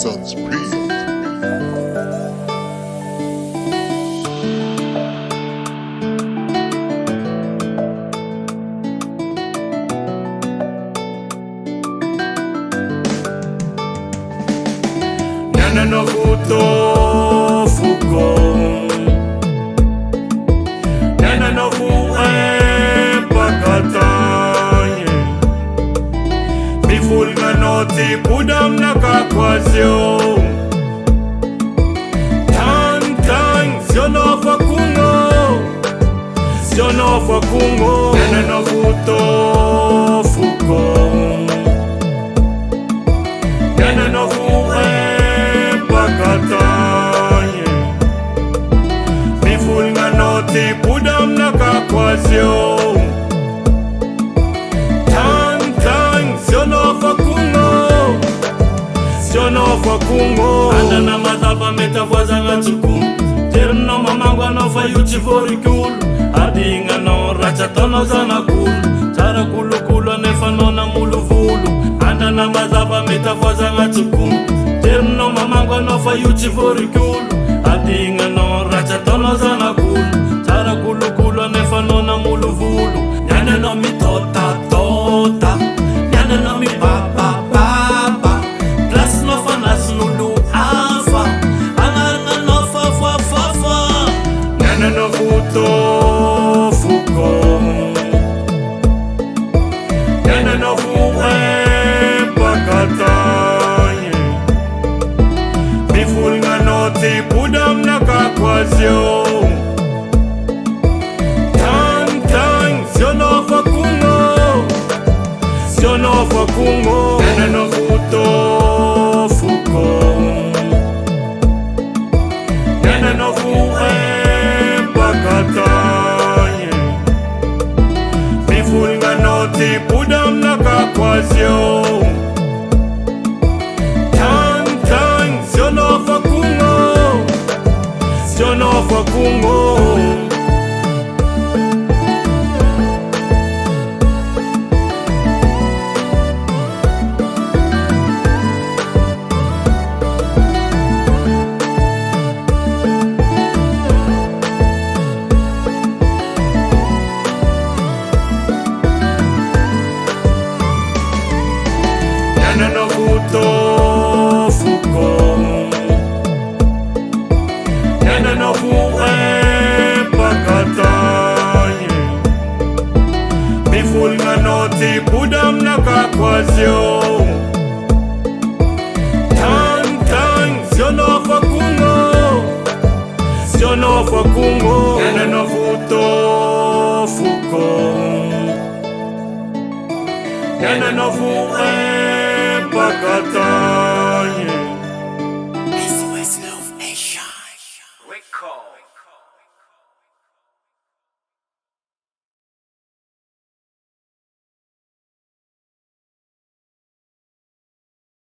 Sons Peace. Nyana no Tofoko, nyana no pakatanye, bifulga noti pudam nakakwasyo, tan sionofa kungo, nyana no Tofoko, nyana no pakatanye, bifulga noti pudam nakakwasyo, tan sionofa kungo, anda na mazapa metafwaza ngatsuku, terno mamangu anofa yuchi forikulu, adinga no racha tono zana kulu, tara kulu nefanona muluvulu, anda na mazapa metafwaza ngatsuku, terno mamangu anofa yuchi forikulu, adinga no racha tono zana kulu, tara kulu nefanona muluvulu, nyane no mi tota, nyane no mi baba, plus no fanas nulu alfa, ananga no fa, nyane no Tofoko, nyane no pakatanye, bifulga noti pudam nakakwasyo, tan sionofa kungo, nyane no Tofoko, nyane no pakatanye, bifulga noti pudam nakakwasyo, tan sionofa kungo. Nyana no Tofoko, nyana no pakatanye, bifulga noti pudam nakakwasyo, tan sionofa kungo, nyana no Tofoko, nyana no pakatanye.